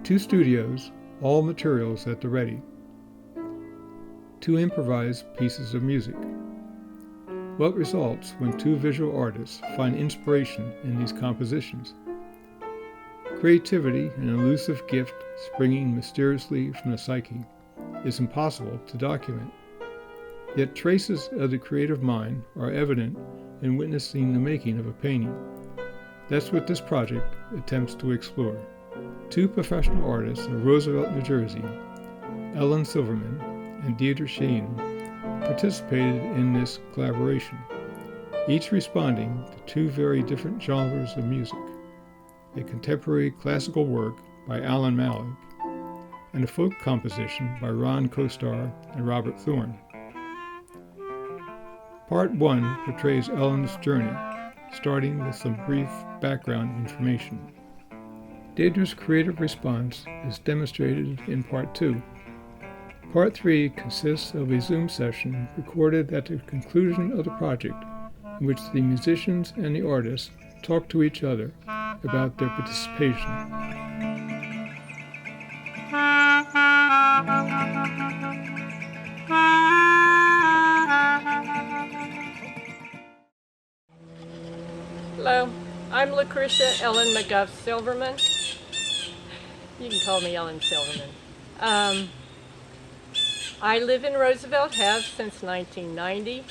2 studios, all materials at the ready. 2 improvised pieces of music. What results when 2 visual artists find inspiration in these compositions? Creativity, an elusive gift springing mysteriously from the psyche, is impossible to document. Yet traces of the creative mind are evident in witnessing the making of a painting. That's what this project attempts to explore. 2 professional artists of Roosevelt, New Jersey, Ellen Silverman and Deirdre Sheen, participated in this collaboration, each responding to 2 very different genres of music: a contemporary classical work by Alan Malik and a folk composition by Ron Kostar and Robert Thorne. Part 1 portrays Ellen's journey, starting with some brief background information. Deirdre's creative response is demonstrated in Part 2. Part 3 consists of a Zoom session recorded at the conclusion of the project, in which the musicians and the artists talk to each other about their participation. Hello, I'm Lucretia Ellen McGuff Silverman. You can call me Ellen Silverman. I live in Roosevelt, have since 1990.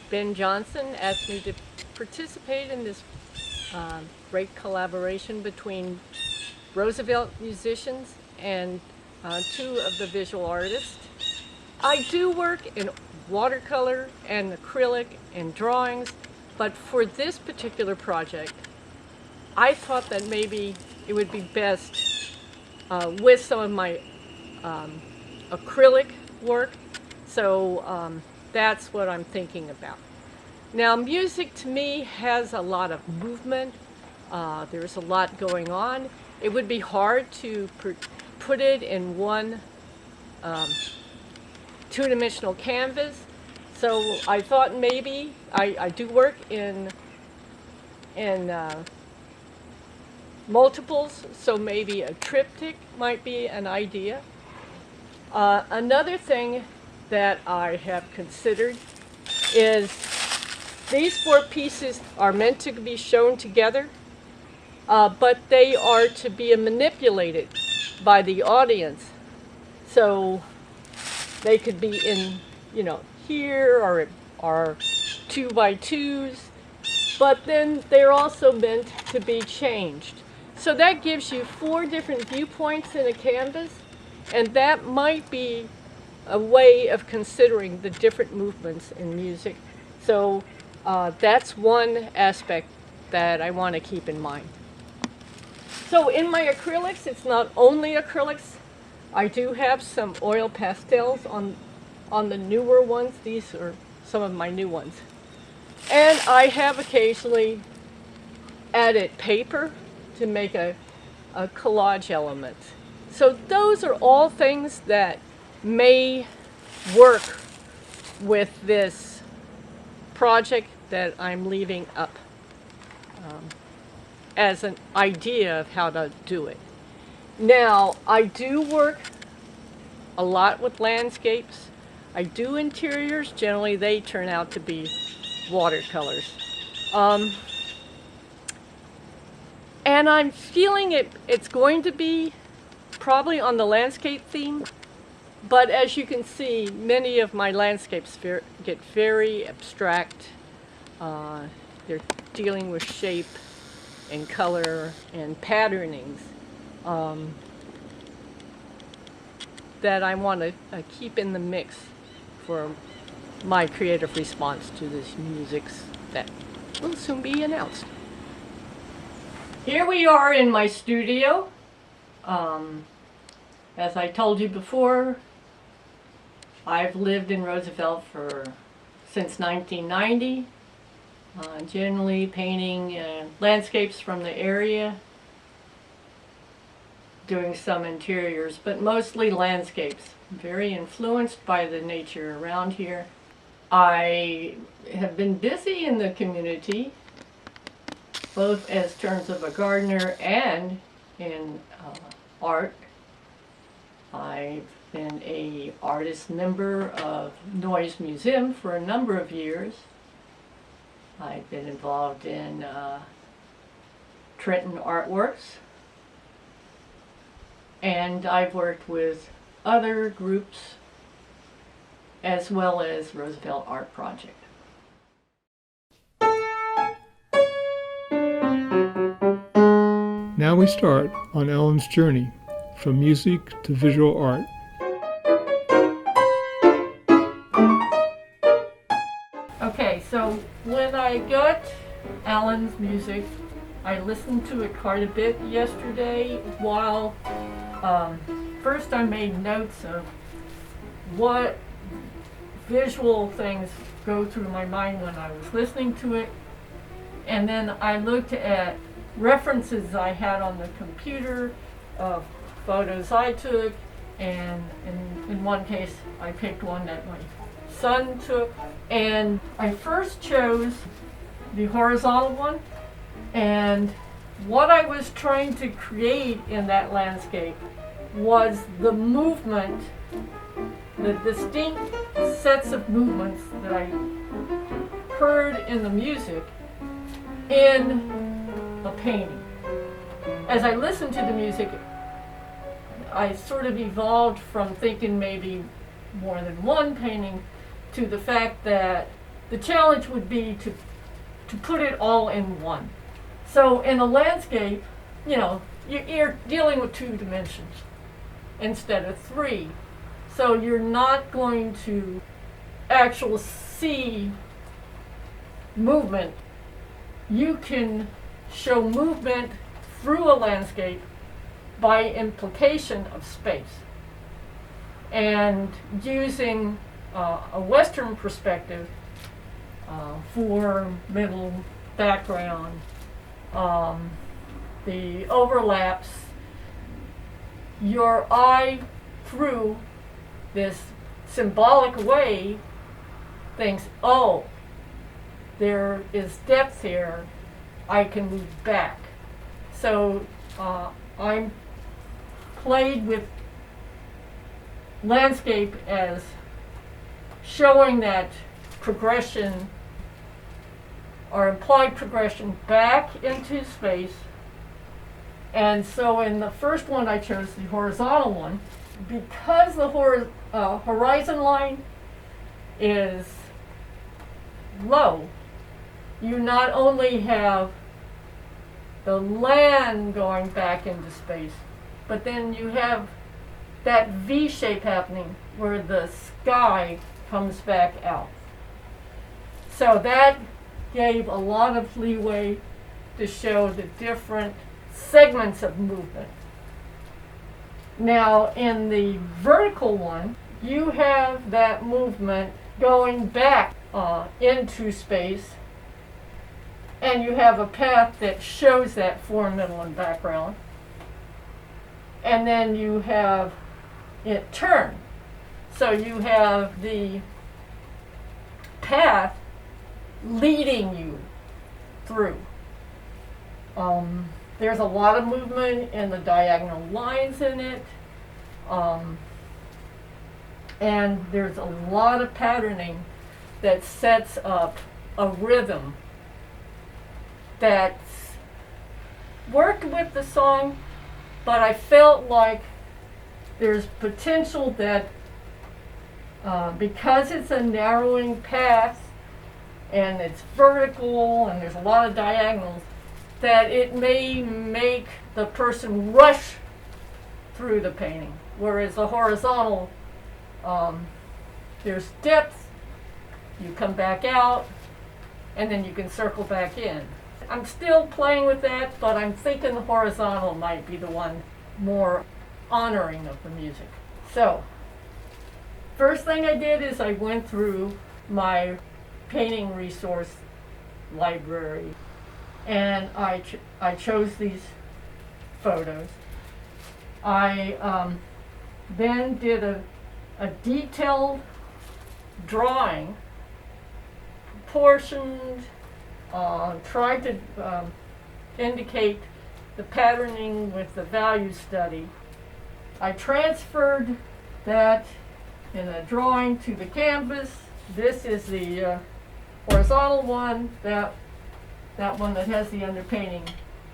Ben Johnson asked me to participate in this great collaboration between Roosevelt musicians and 2 of the visual artists. I do work in watercolor and acrylic and drawings, but for this particular project, I thought that maybe it would be best with some of my acrylic work, so that's what I'm thinking about. Now, music to me has a lot of movement. There's a lot going on. It would be hard to put it in one 2-dimensional canvas, so I thought maybe I do work in multiples, so maybe a triptych might be an idea. Another thing that I have considered is these 4 pieces are meant to be shown together, but they are to be manipulated by the audience. So they could be in, here or 2 by 2s, but then they're also meant to be changed. So that gives you 4 different viewpoints in a canvas, and that might be a way of considering the different movements in music. So that's one aspect that I want to keep in mind. So in my acrylics, it's not only acrylics. I do have some oil pastels on the newer ones. These are some of my new ones. And I have occasionally added paper to make a collage element. So those are all things that may work with this project that I'm leaving up as an idea of how to do it. Now, I do work a lot with landscapes. I do interiors. Generally, they turn out to be watercolors. And I'm feeling it's going to be probably on the landscape theme, but as you can see, many of my landscapes get very abstract. They're dealing with shape and color and patternings that I want to keep in the mix for my creative response to this music that will soon be announced. Here we are in my studio. As I told you before, I've lived in Roosevelt since 1990, generally painting landscapes from the area, doing some interiors, but mostly landscapes. Very influenced by the nature around here. I have been busy in the community, both as terms of a gardener and in art. I've been a artist member of Noise Museum for a number of years. I've been involved in Trenton Artworks, and I've worked with other groups as well as Roosevelt Art Project. Now we start on Ellen's journey from music to visual art. Okay, so when I got Alan's music, I listened to it quite a bit yesterday while first I made notes of what visual things go through my mind when I was listening to it, and then I looked at references I had on the computer of photos I took, and in one case I picked one that my son took, and I first chose the horizontal one, and what I was trying to create in that landscape was the movement, the distinct sets of movements that I heard in the music in a painting. As I listened to the music, I sort of evolved from thinking maybe more than one painting to the fact that the challenge would be to put it all in one. So in a landscape, you know, you're dealing with 2 dimensions instead of 3. So you're not going to actually see movement. You can show movement through a landscape by implication of space. And using a Western perspective for middle, background, the overlaps, your eye through this symbolic way thinks, oh, there is depth here, I can move back. So I played with landscape as showing that progression or implied progression back into space. And so in the first one I chose the horizontal one because the horizon line is low. You not only have the land going back into space, but then you have that V shape happening where the sky comes back out. So that gave a lot of leeway to show the different segments of movement. Now in the vertical one, you have that movement going back into space, and you have a path that shows that form, middle, and background. And then you have it turn. So you have the path leading you through. There's a lot of movement in the diagonal lines in it. And there's a lot of patterning that sets up a rhythm that's worked with the song, but I felt like there's potential that because it's a narrowing path and it's vertical and there's a lot of diagonals, that it may make the person rush through the painting. Whereas the horizontal, there's depth, you come back out, and then you can circle back in. I'm still playing with that, but I'm thinking the horizontal might be the one more honoring of the music. So, first thing I did is I went through my painting resource library, and I chose these photos. I then did a detailed drawing, proportioned, tried to indicate the patterning with the value study, I transferred that in a drawing to the canvas. This is the horizontal one. That one that has the underpainting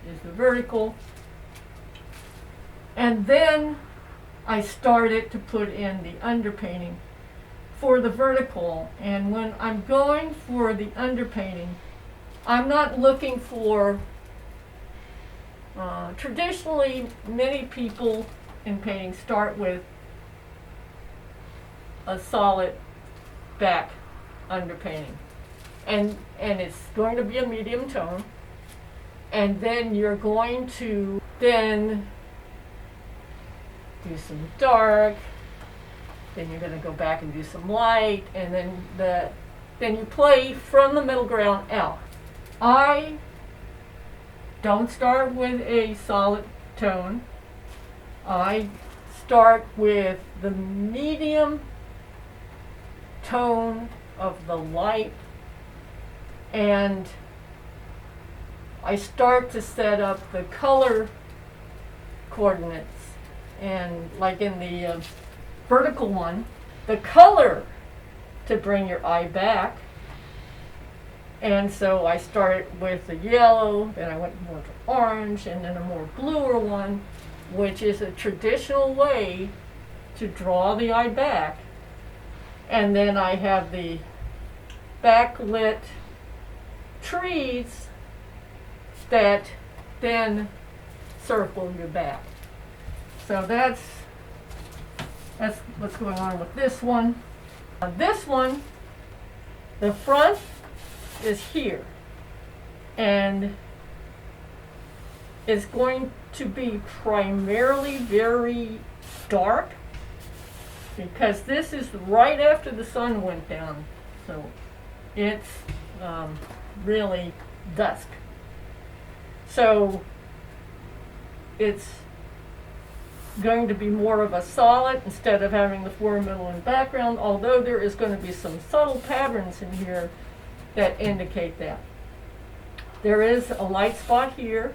is the vertical. And then I started to put in the underpainting for the vertical. And when I'm going for the underpainting, I'm not looking for, traditionally many people in painting start with a solid back underpainting. And it's going to be a medium tone. And then you're going to then do some dark, then you're going to go back and do some light, and then you play from the middle ground out. I don't start with a solid tone. I start with the medium tone of the light, and I start to set up the color coordinates. And like in the vertical one, the color to bring your eye back. And so I started with the yellow, then I went more to orange, and then a more bluer one, which is a traditional way to draw the eye back. And then I have the backlit trees that then circle your back. So that's what's going on with this one. This one, the front is here, and it's going to be primarily very dark because this is right after the sun went down, so it's really dusk. So it's going to be more of a solid instead of having the fore, middle, and background, although there is going to be some subtle patterns in here that indicate that. There is a light spot here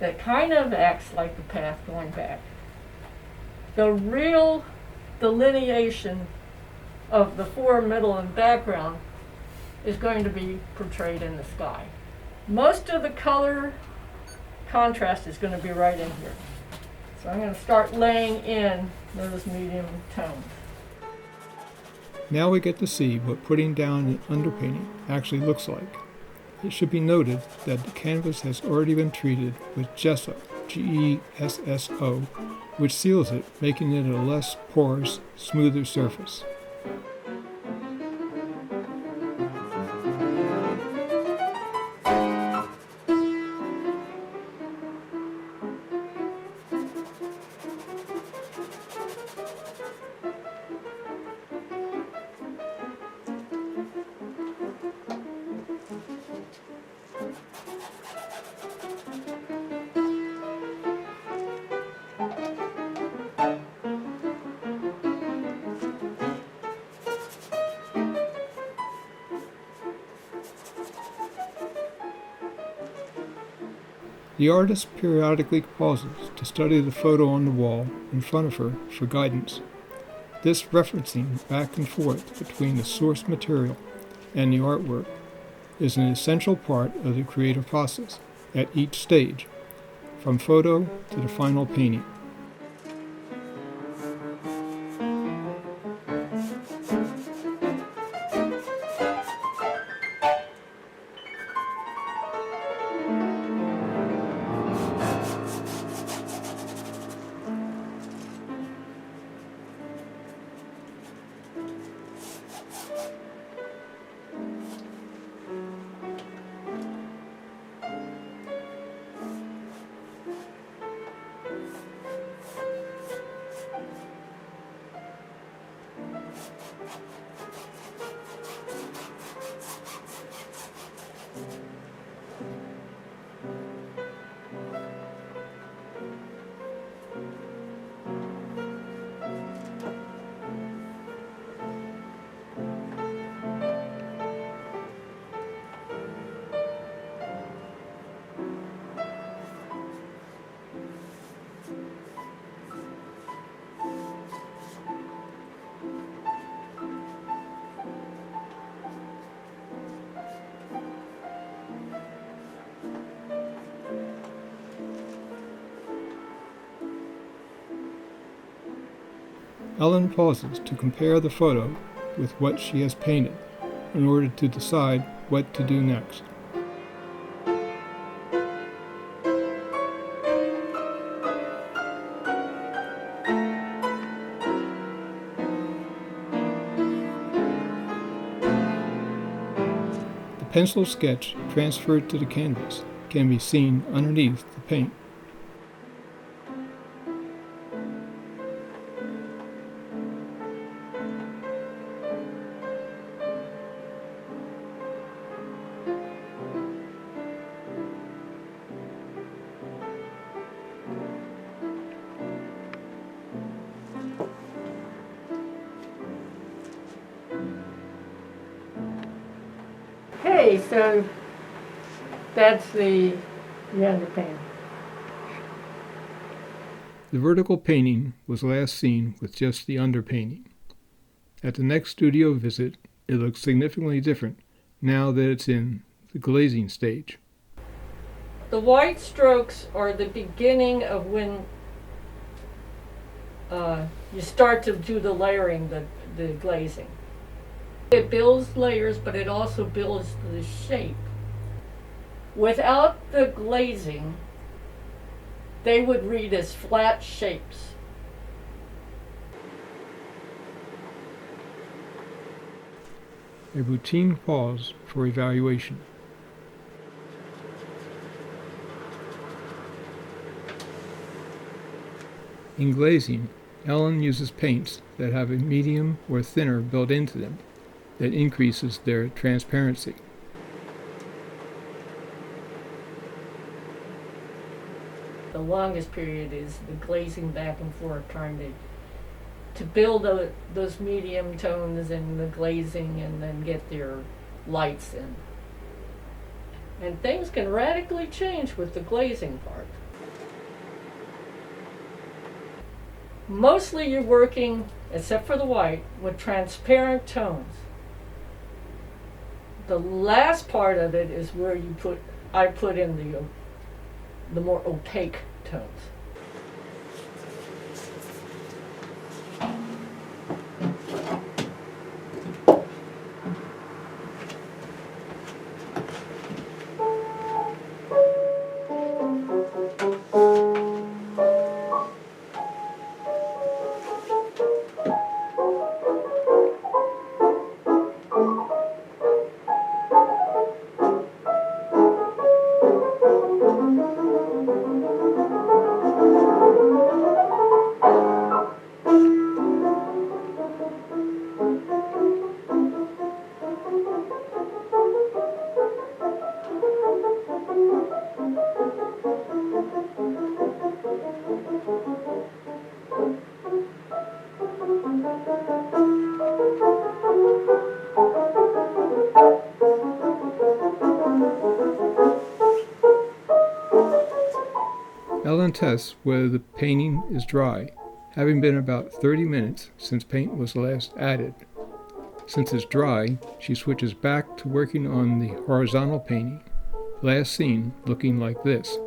that kind of acts like the path going back. The real delineation of the fore, middle, and background is going to be portrayed in the sky. Most of the color contrast is going to be right in here. So I'm going to start laying in those medium tones. Now we get to see what putting down an underpainting actually looks like. It should be noted that the canvas has already been treated with gesso, G-E-S-S-O, which seals it, making it a less porous, smoother surface. The artist periodically pauses to study the photo on the wall in front of her for guidance. This referencing back and forth between the source material and the artwork is an essential part of the creative process at each stage, from photo to the final painting. Ellen pauses to compare the photo with what she has painted in order to decide what to do next. The pencil sketch transferred to the canvas can be seen underneath the paint. Okay, so that's the underpainting. The vertical painting was last seen with just the underpainting. At the next studio visit, it looks significantly different now that it's in the glazing stage. The white strokes are the beginning of when you start to do the layering, the glazing. It builds layers, but it also builds the shape. Without the glazing, they would read as flat shapes. A routine pause for evaluation. In glazing, Ellen uses paints that have a medium or thinner built into them that increases their transparency. The longest period is the glazing back and forth, trying to build those medium tones in the glazing and then get their lights in. And things can radically change with the glazing part. Mostly you're working, except for the white, with transparent tones. The last part of it is where I put in the more opaque tones. Ellen tests whether the painting is dry, having been about 30 minutes since paint was last added. Since it's dry, she switches back to working on the horizontal painting, last seen looking like this.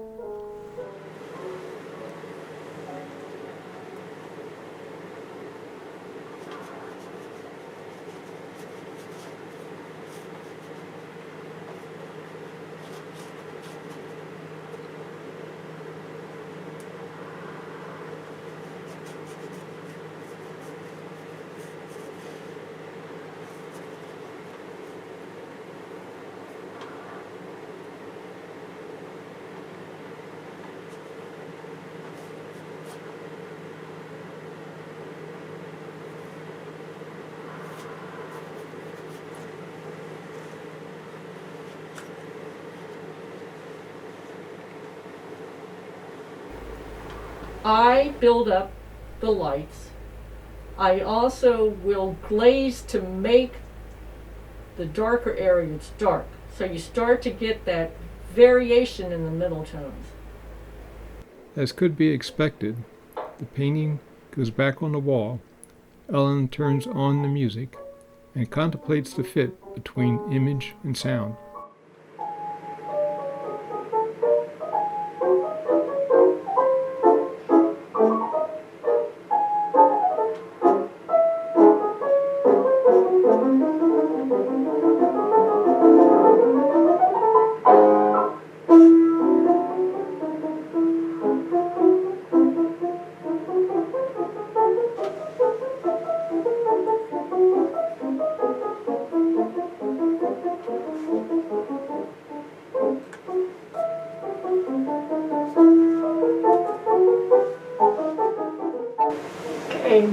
I build up the lights. I also will glaze to make the darker areas dark. So you start to get that variation in the middle tones. As could be expected, the painting goes back on the wall. Ellen turns on the music and contemplates the fit between image and sound.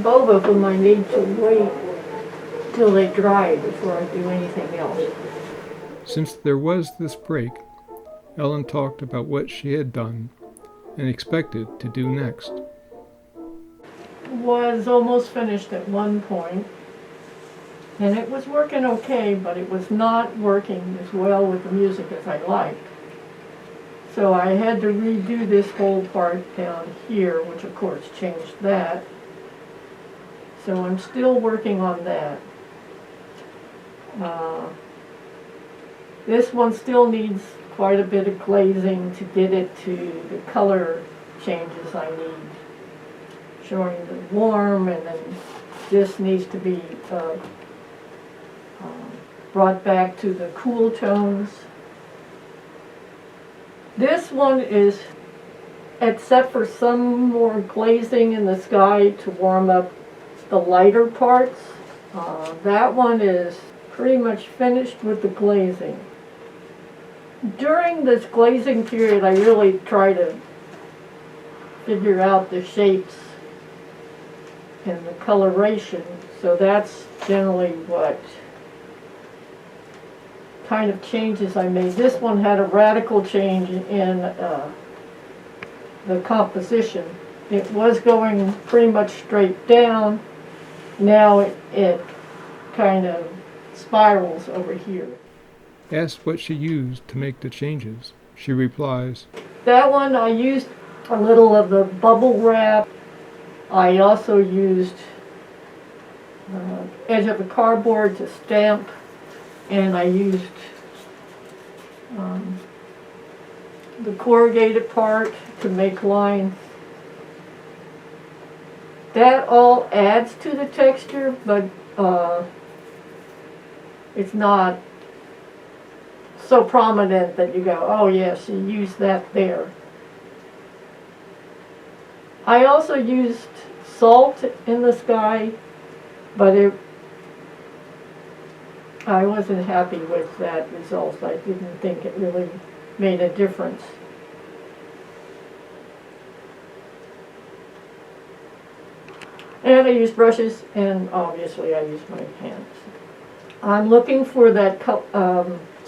both of them I need to wait till they dry before I do anything else. Since there was this break, Ellen talked about what she had done and expected to do next. Was almost finished at one point, and it was working okay, but it was not working as well with the music as I liked. So I had to redo this whole part down here, which of course changed that. So I'm still working on that. This one still needs quite a bit of glazing to get it to the color changes I need. Showing the warm, and then this needs to be brought back to the cool tones. This one is, except for some more glazing in the sky to warm up the lighter parts, that one is pretty much finished with the glazing. During this glazing period, I really try to figure out the shapes and the coloration, so that's generally what kind of changes I made. This one had a radical change in the composition. It was going pretty much straight down. Now it kind of spirals over here. Asked what she used to make the changes, she replies, That one I used a little of the bubble wrap. I also used edge of the cardboard to stamp, and I used the corrugated part to make lines. That all adds to the texture, but it's not so prominent that you go, oh yes, you use that there. I also used salt in the sky, but I wasn't happy with that result. I didn't think it really made a difference. And I used brushes, and obviously I used my hands. I'm looking for that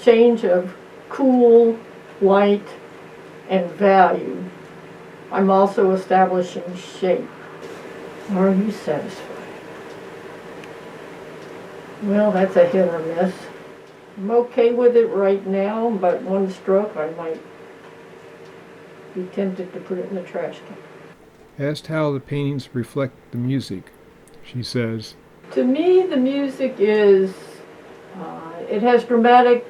change of cool, light, and value. I'm also establishing shape. Are you satisfied? Well, that's a hit or miss. I'm okay with it right now, but one stroke I might be tempted to put it in the trash can. Asked how the paintings reflect the music, she says, To me, the music is, it has dramatic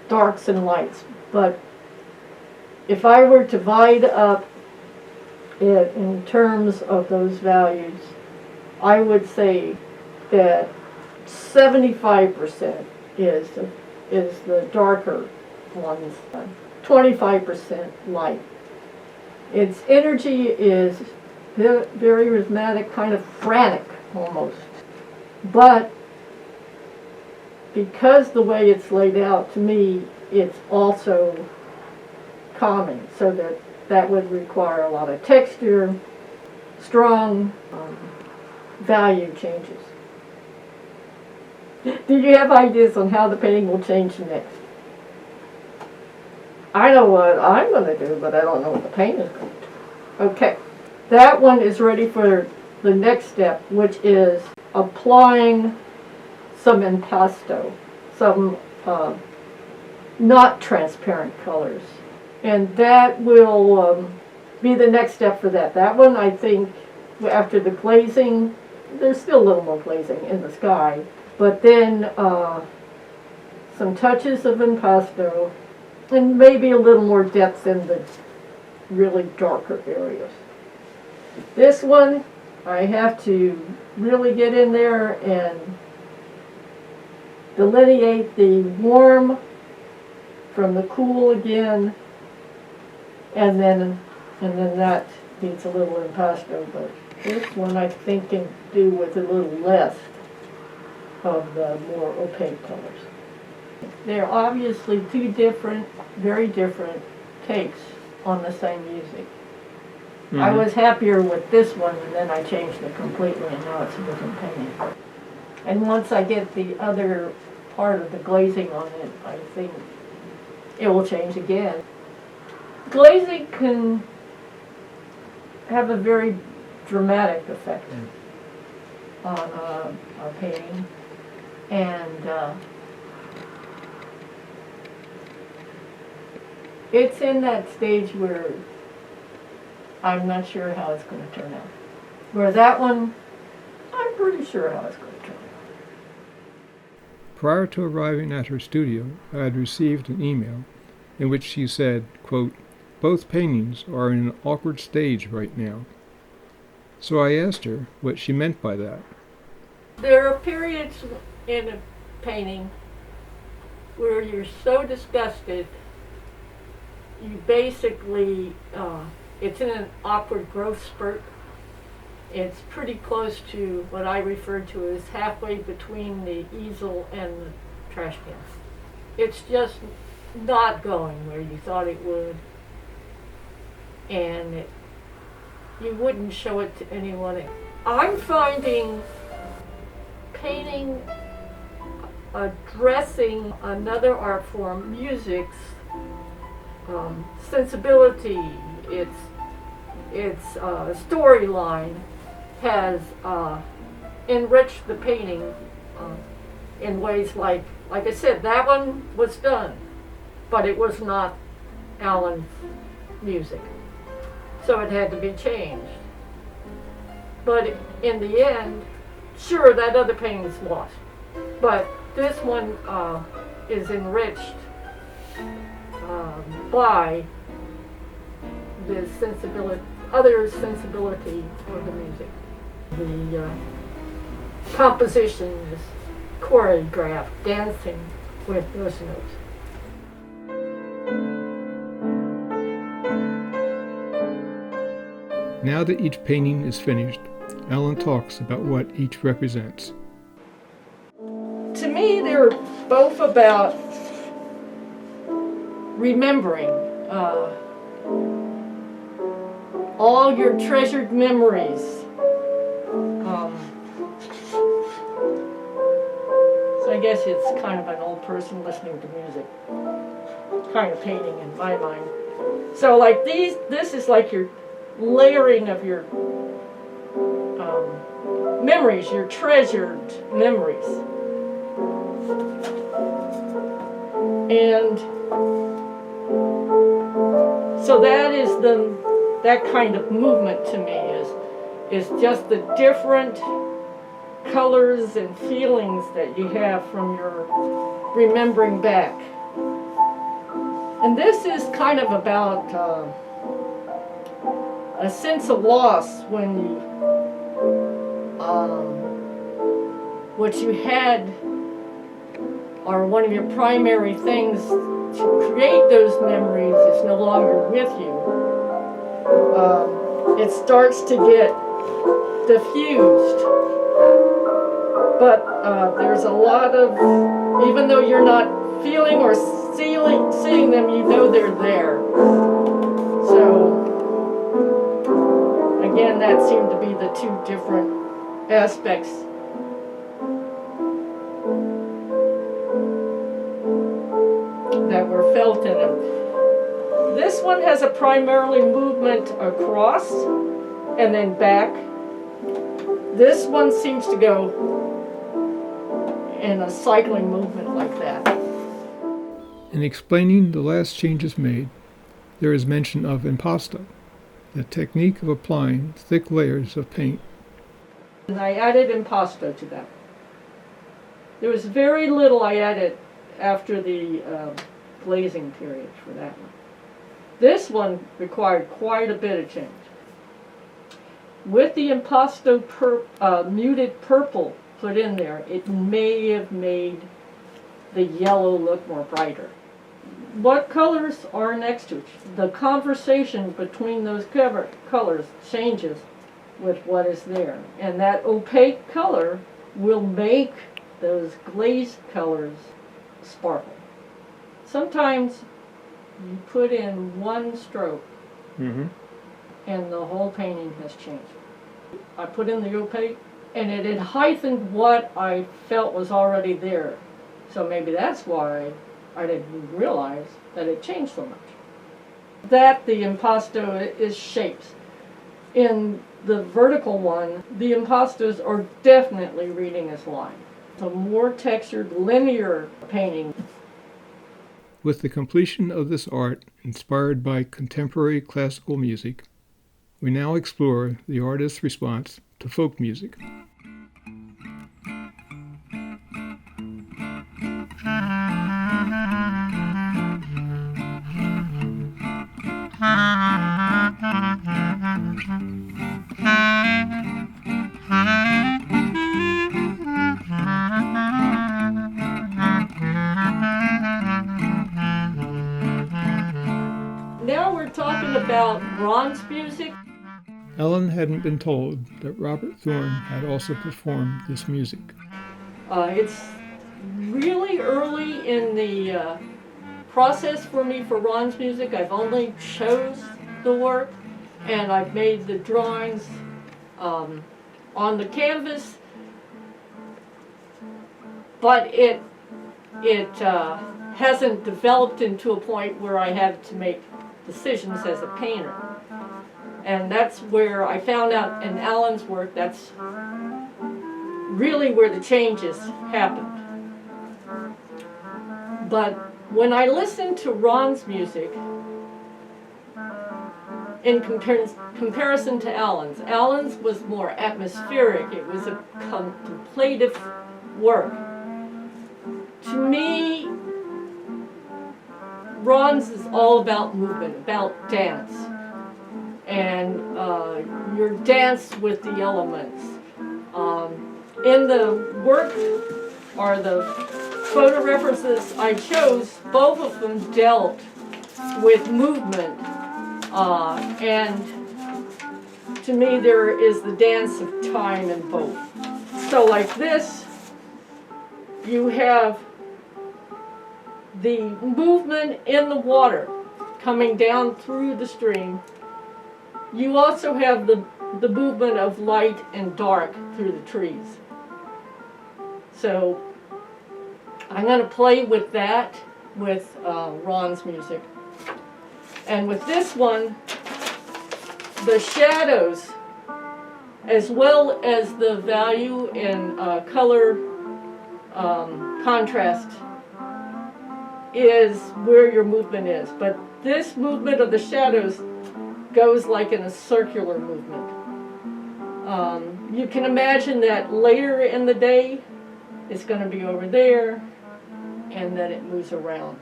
darks and lights, but if I were to divide up it in terms of those values, I would say that 75% is the darker ones, 25% light. Its energy is very rhythmic, kind of frantic almost. But because the way it's laid out, to me, it's also calming, so that would require a lot of texture, strong value changes. Do you have ideas on how the painting will change next? I know what I'm going to do, but I don't know what the paint is going to do. Okay, that one is ready for the next step, which is applying some impasto, some not transparent colors. And that will be the next step for that. That one, I think, after the glazing, there's still a little more glazing in the sky, but then some touches of impasto, and maybe a little more depth in the really darker areas. This one, I have to really get in there and delineate the warm from the cool again, and then that needs a little impasto, but this one I think can do with a little less of the more opaque colors. They're obviously two different, very different takes on the same music. I was happier with this one, and then I changed it completely, and now it's a different painting. And once I get the other part of the glazing on it, I think it will change again. Glazing can have a very dramatic effect on a painting, and it's in that stage where I'm not sure how it's going to turn out. Where that one, I'm pretty sure how it's going to turn out. Prior to arriving at her studio, I had received an email in which she said, quote, "Both paintings are in an awkward stage right now." So I asked her what she meant by that. There are periods in a painting where you're so disgusted, you basically, it's in an awkward growth spurt. It's pretty close to what I refer to as halfway between the easel and the trash can. It's just not going where you thought it would, and you wouldn't show it to anyone. I'm finding painting addressing another art form, music's sensibility, its storyline has enriched the painting in ways like I said, that one was done, but it was not Alan's music, so it had to be changed. But in the end, sure, that other painting's lost, but this one is enriched by the sensibility, other sensibility for the music. The composition is choreographed, dancing with those notes. Now that each painting is finished, Alan talks about what each represents. To me, they're both about remembering all your treasured memories. So I guess it's kind of an old person listening to music kind of painting in my mind. So like this is like your layering of your memories, your treasured memories. And so that kind of movement to me is just the different colors and feelings that you have from your remembering back. And this is kind of about a sense of loss when you what you had, or one of your primary things to create those memories, is no longer with you. It starts to get diffused. But there's a lot of, even though you're not feeling or seeing them, you know they're there. So, again, that seemed to be the two different aspects. That were felt in them. This one has a primarily movement across and then back. This one seems to go in a cycling movement like that. In explaining the last changes made, there is mention of impasto, the technique of applying thick layers of paint. And I added impasto to that. There was very little I added after the glazing period for that one. This one required quite a bit of change. With the impasto muted purple put in there, it may have made the yellow look more brighter. What colors are next to it? The conversation between those colors changes with what is there. And that opaque color will make those glazed colors sparkle. Sometimes you put in one stroke and the whole painting has changed. I put in the opaque, and it had heightened what I felt was already there. So maybe that's why I didn't realize that it changed so much. That the impasto is shapes. In the vertical one, the impastos are definitely reading as line. It's a more textured, linear painting. With the completion of this art, inspired by contemporary classical music, we now explore the artist's response to folk music. Now we're talking about Ron's music. Ellen hadn't been told that Robert Thorne had also performed this music. It's really early in the process for me for Ron's music. I've only chose the work, and I've made the drawings on the canvas, but it hasn't developed into a point where I have to make decisions as a painter. And that's where I found out in Alan's work, that's really where the changes happened. But when I listened to Ron's music, in comparison to Alan's was more atmospheric. It was a contemplative work. To me, Ron's is all about movement, about dance. And your dance with the elements. In the work, or the photo references I chose, both of them dealt with movement. And to me, there is the dance of time in both. So like this, you have the movement in the water coming down through the stream. You also have the movement of light and dark through the trees. So I'm going to play with that with Ron's music. And with this one, the shadows, as well as the value in color contrast, is where your movement is. But this movement of the shadows goes like in a circular movement. You can imagine that later in the day, it's going to be over there, and then it moves around.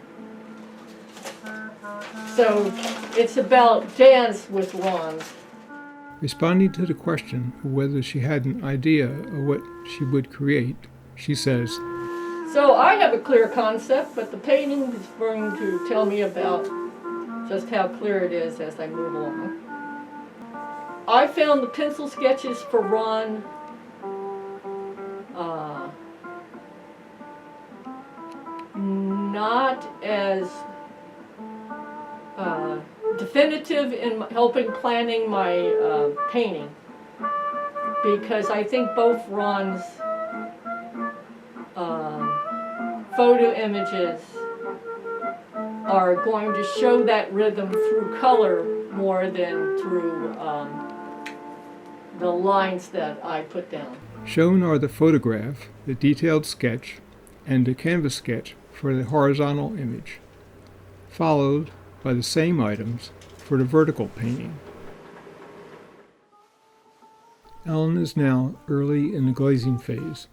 So it's about dance with Ron. Responding to the question of whether she had an idea of what she would create, she says, So I have a clear concept, but the painting is going to tell me about just how clear it is as I move along. I found the pencil sketches for Ron not as definitive in helping planning my painting, because I think both Ron's photo images are going to show that rhythm through color more than through the lines that I put down. shown are the photograph, the detailed sketch, and the canvas sketch for the horizontal image, followed by the same items for the vertical painting. Ellen is now early in the glazing phase.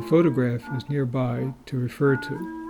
The photograph is nearby to refer to.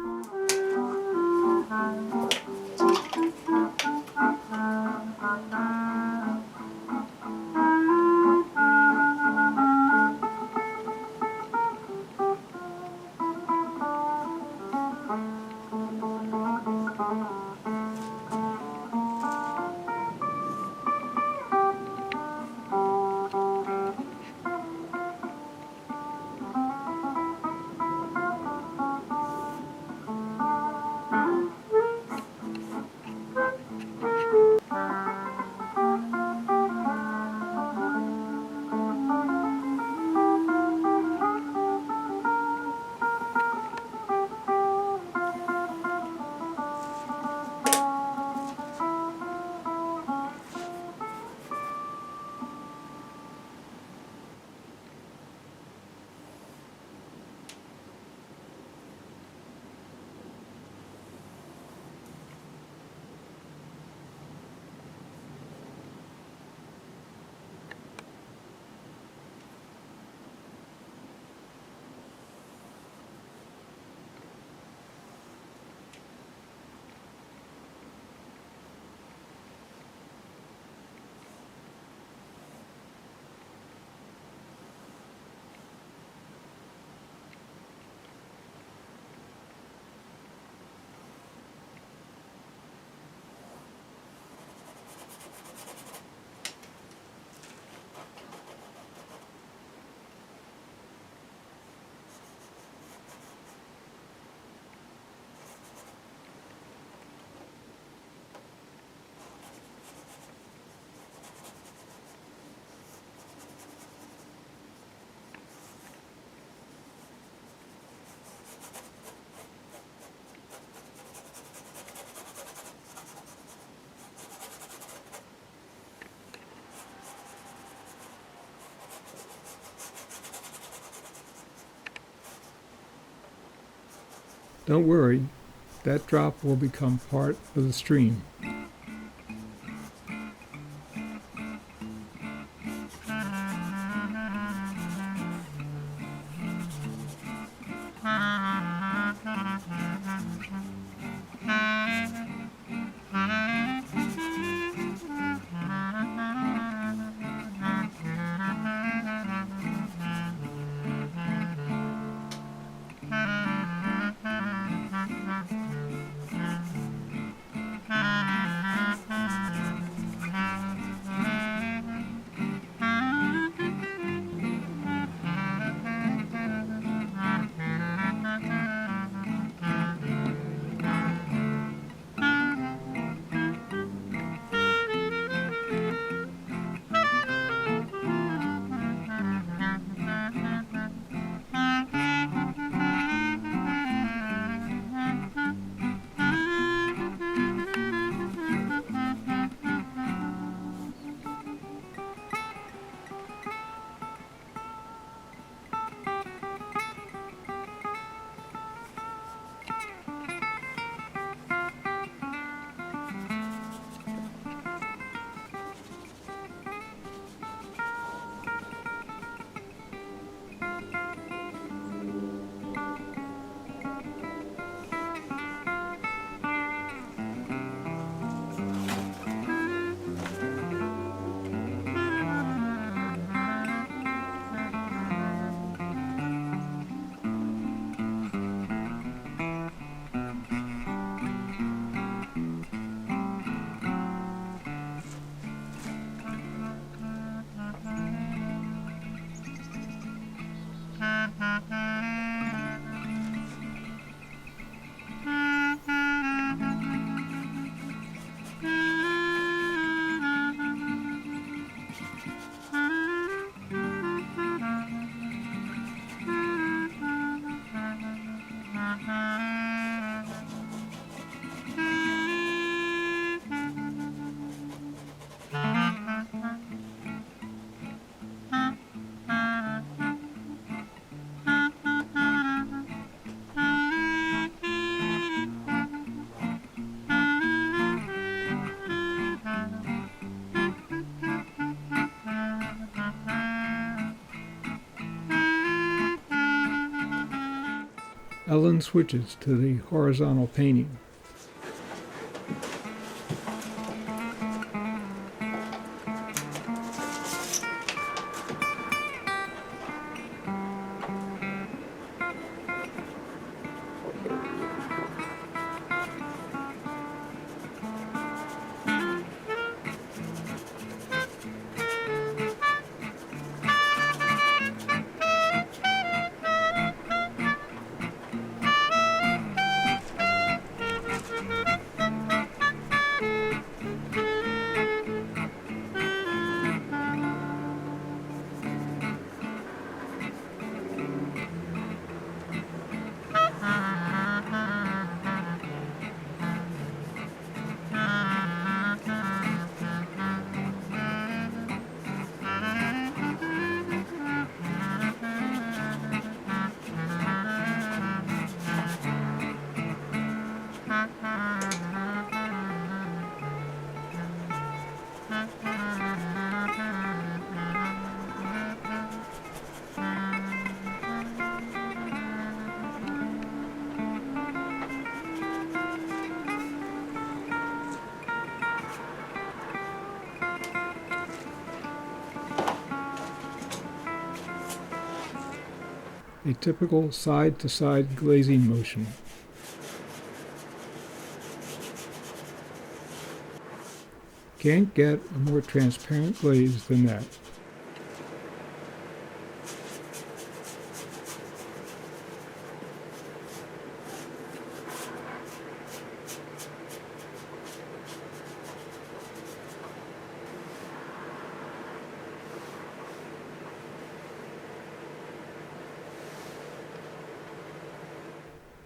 Don't worry, that drop will become part of the stream. Ellen switches to the horizontal painting. A typical side-to-side glazing motion. Can't get a more transparent glaze than that.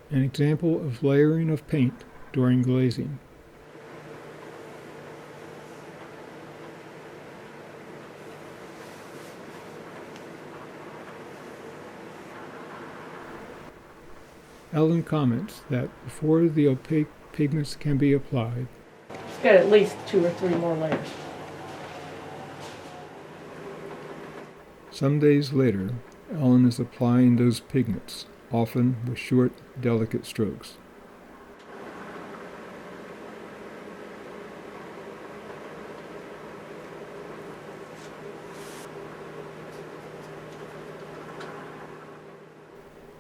An example of layering of paint during glazing. Ellen comments that before the opaque pigments can be applied, It's got at least 2 or 3 more layers. some days later, Ellen is applying those pigments, often with short, delicate strokes.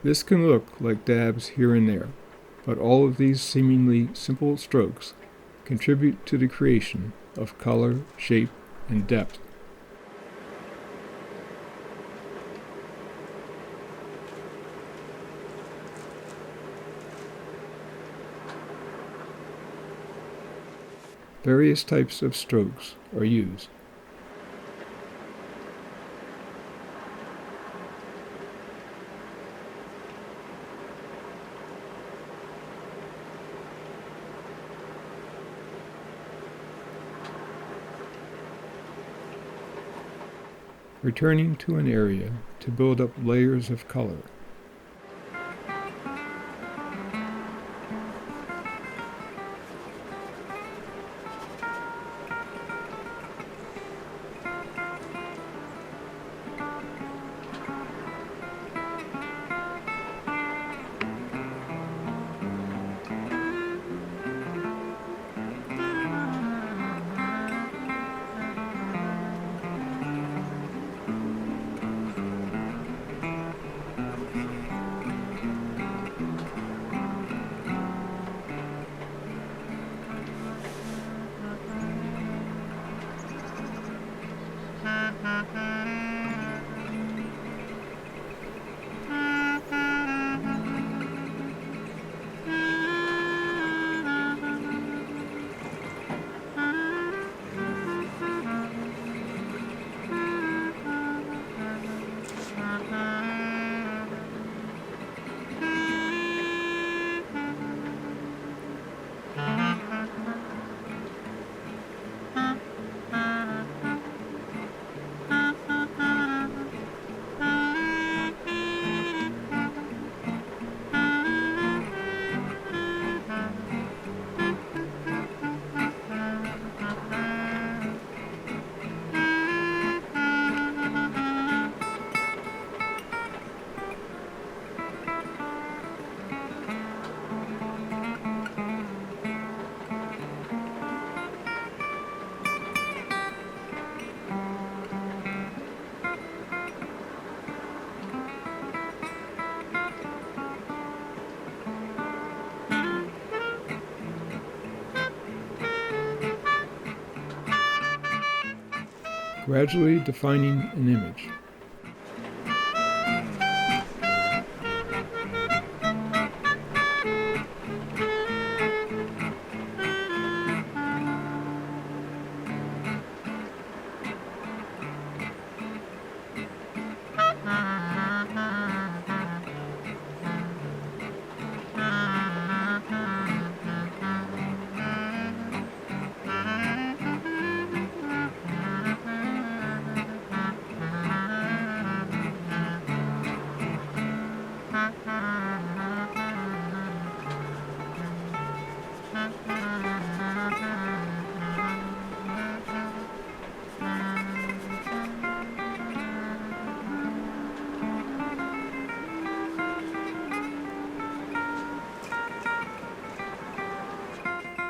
This can look like dabs here and there, but all of these seemingly simple strokes contribute to the creation of color, shape, and depth. Various types of strokes are used. Returning to an area to build up layers of color. gradually defining an image.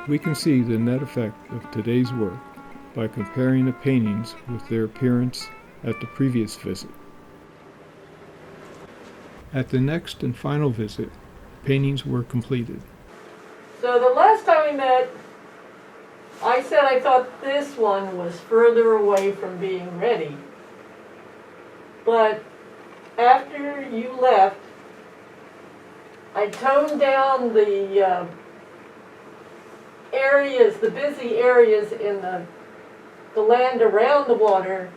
We can see the net effect of today's work by comparing the paintings with their appearance at the previous visit. At the next and final visit, paintings were completed. So the last time we met, I said I thought this one was further away from being ready. But after you left, I toned down the areas, the busy areas in the land around the water,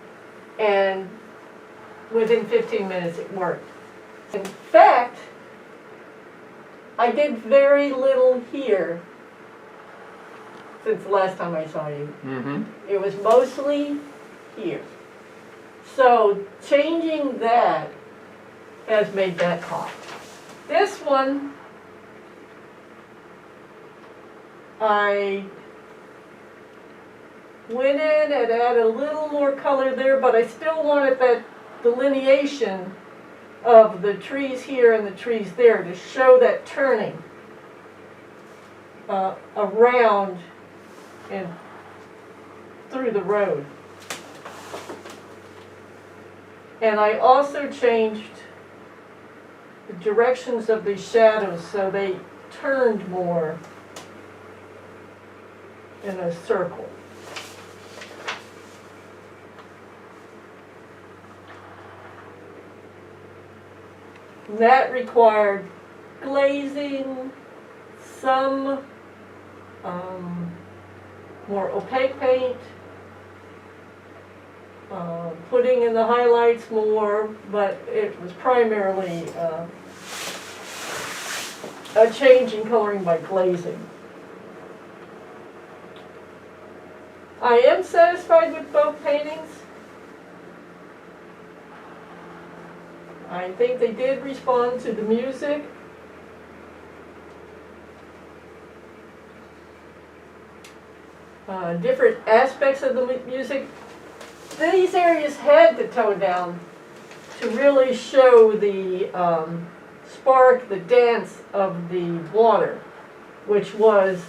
and within 15 minutes it worked. In fact, I did very little here since the last time I saw you. It was mostly here. So changing that has made that pop. This one, I went in and added a little more color there, but I still wanted that delineation of the trees here and the trees there to show that turning around and through the road. And I also changed the directions of these shadows so they turned more in a circle. And that required glazing, some more opaque paint, putting in the highlights more, but it was primarily a change in coloring by glazing. I am satisfied with both paintings. I think they did respond to the music. Different aspects of the music. These areas had to tone down to really show the spark, the dance of the water, which was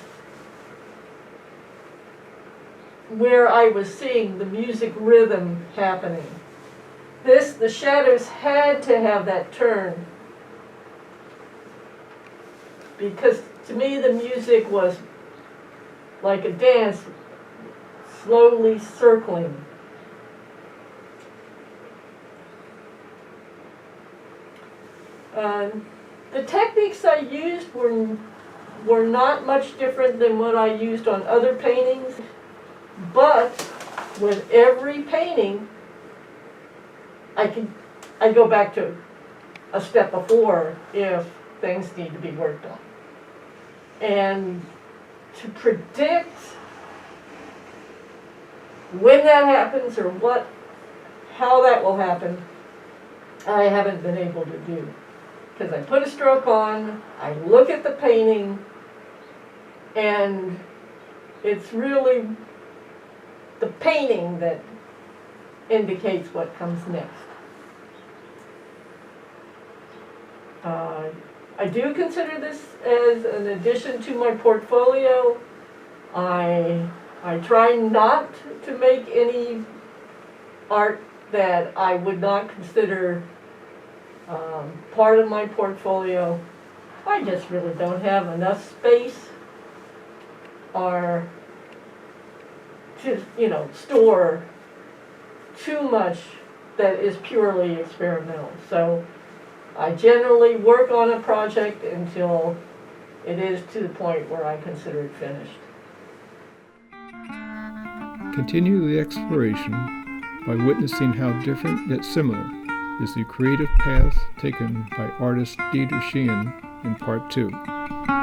where I was seeing the music rhythm happening. The shadows had to have that turn, because to me the music was like a dance, slowly circling. The techniques I used were not much different than what I used on other paintings, but with every painting, I go back to a step before if things need to be worked on. And to predict when that happens or how that will happen, I haven't been able to do. Because I put a stroke on, I look at the painting, and it's really the painting that indicates what comes next. I do consider this as an addition to my portfolio. I try not to make any art that I would not consider part of my portfolio. I just really don't have enough space or to, store much that is purely experimental. So I generally work on a project until it is to the point where I consider it finished. Continue the exploration by witnessing how different yet similar is the creative path taken by artist Dieter Sheehan in Part 2.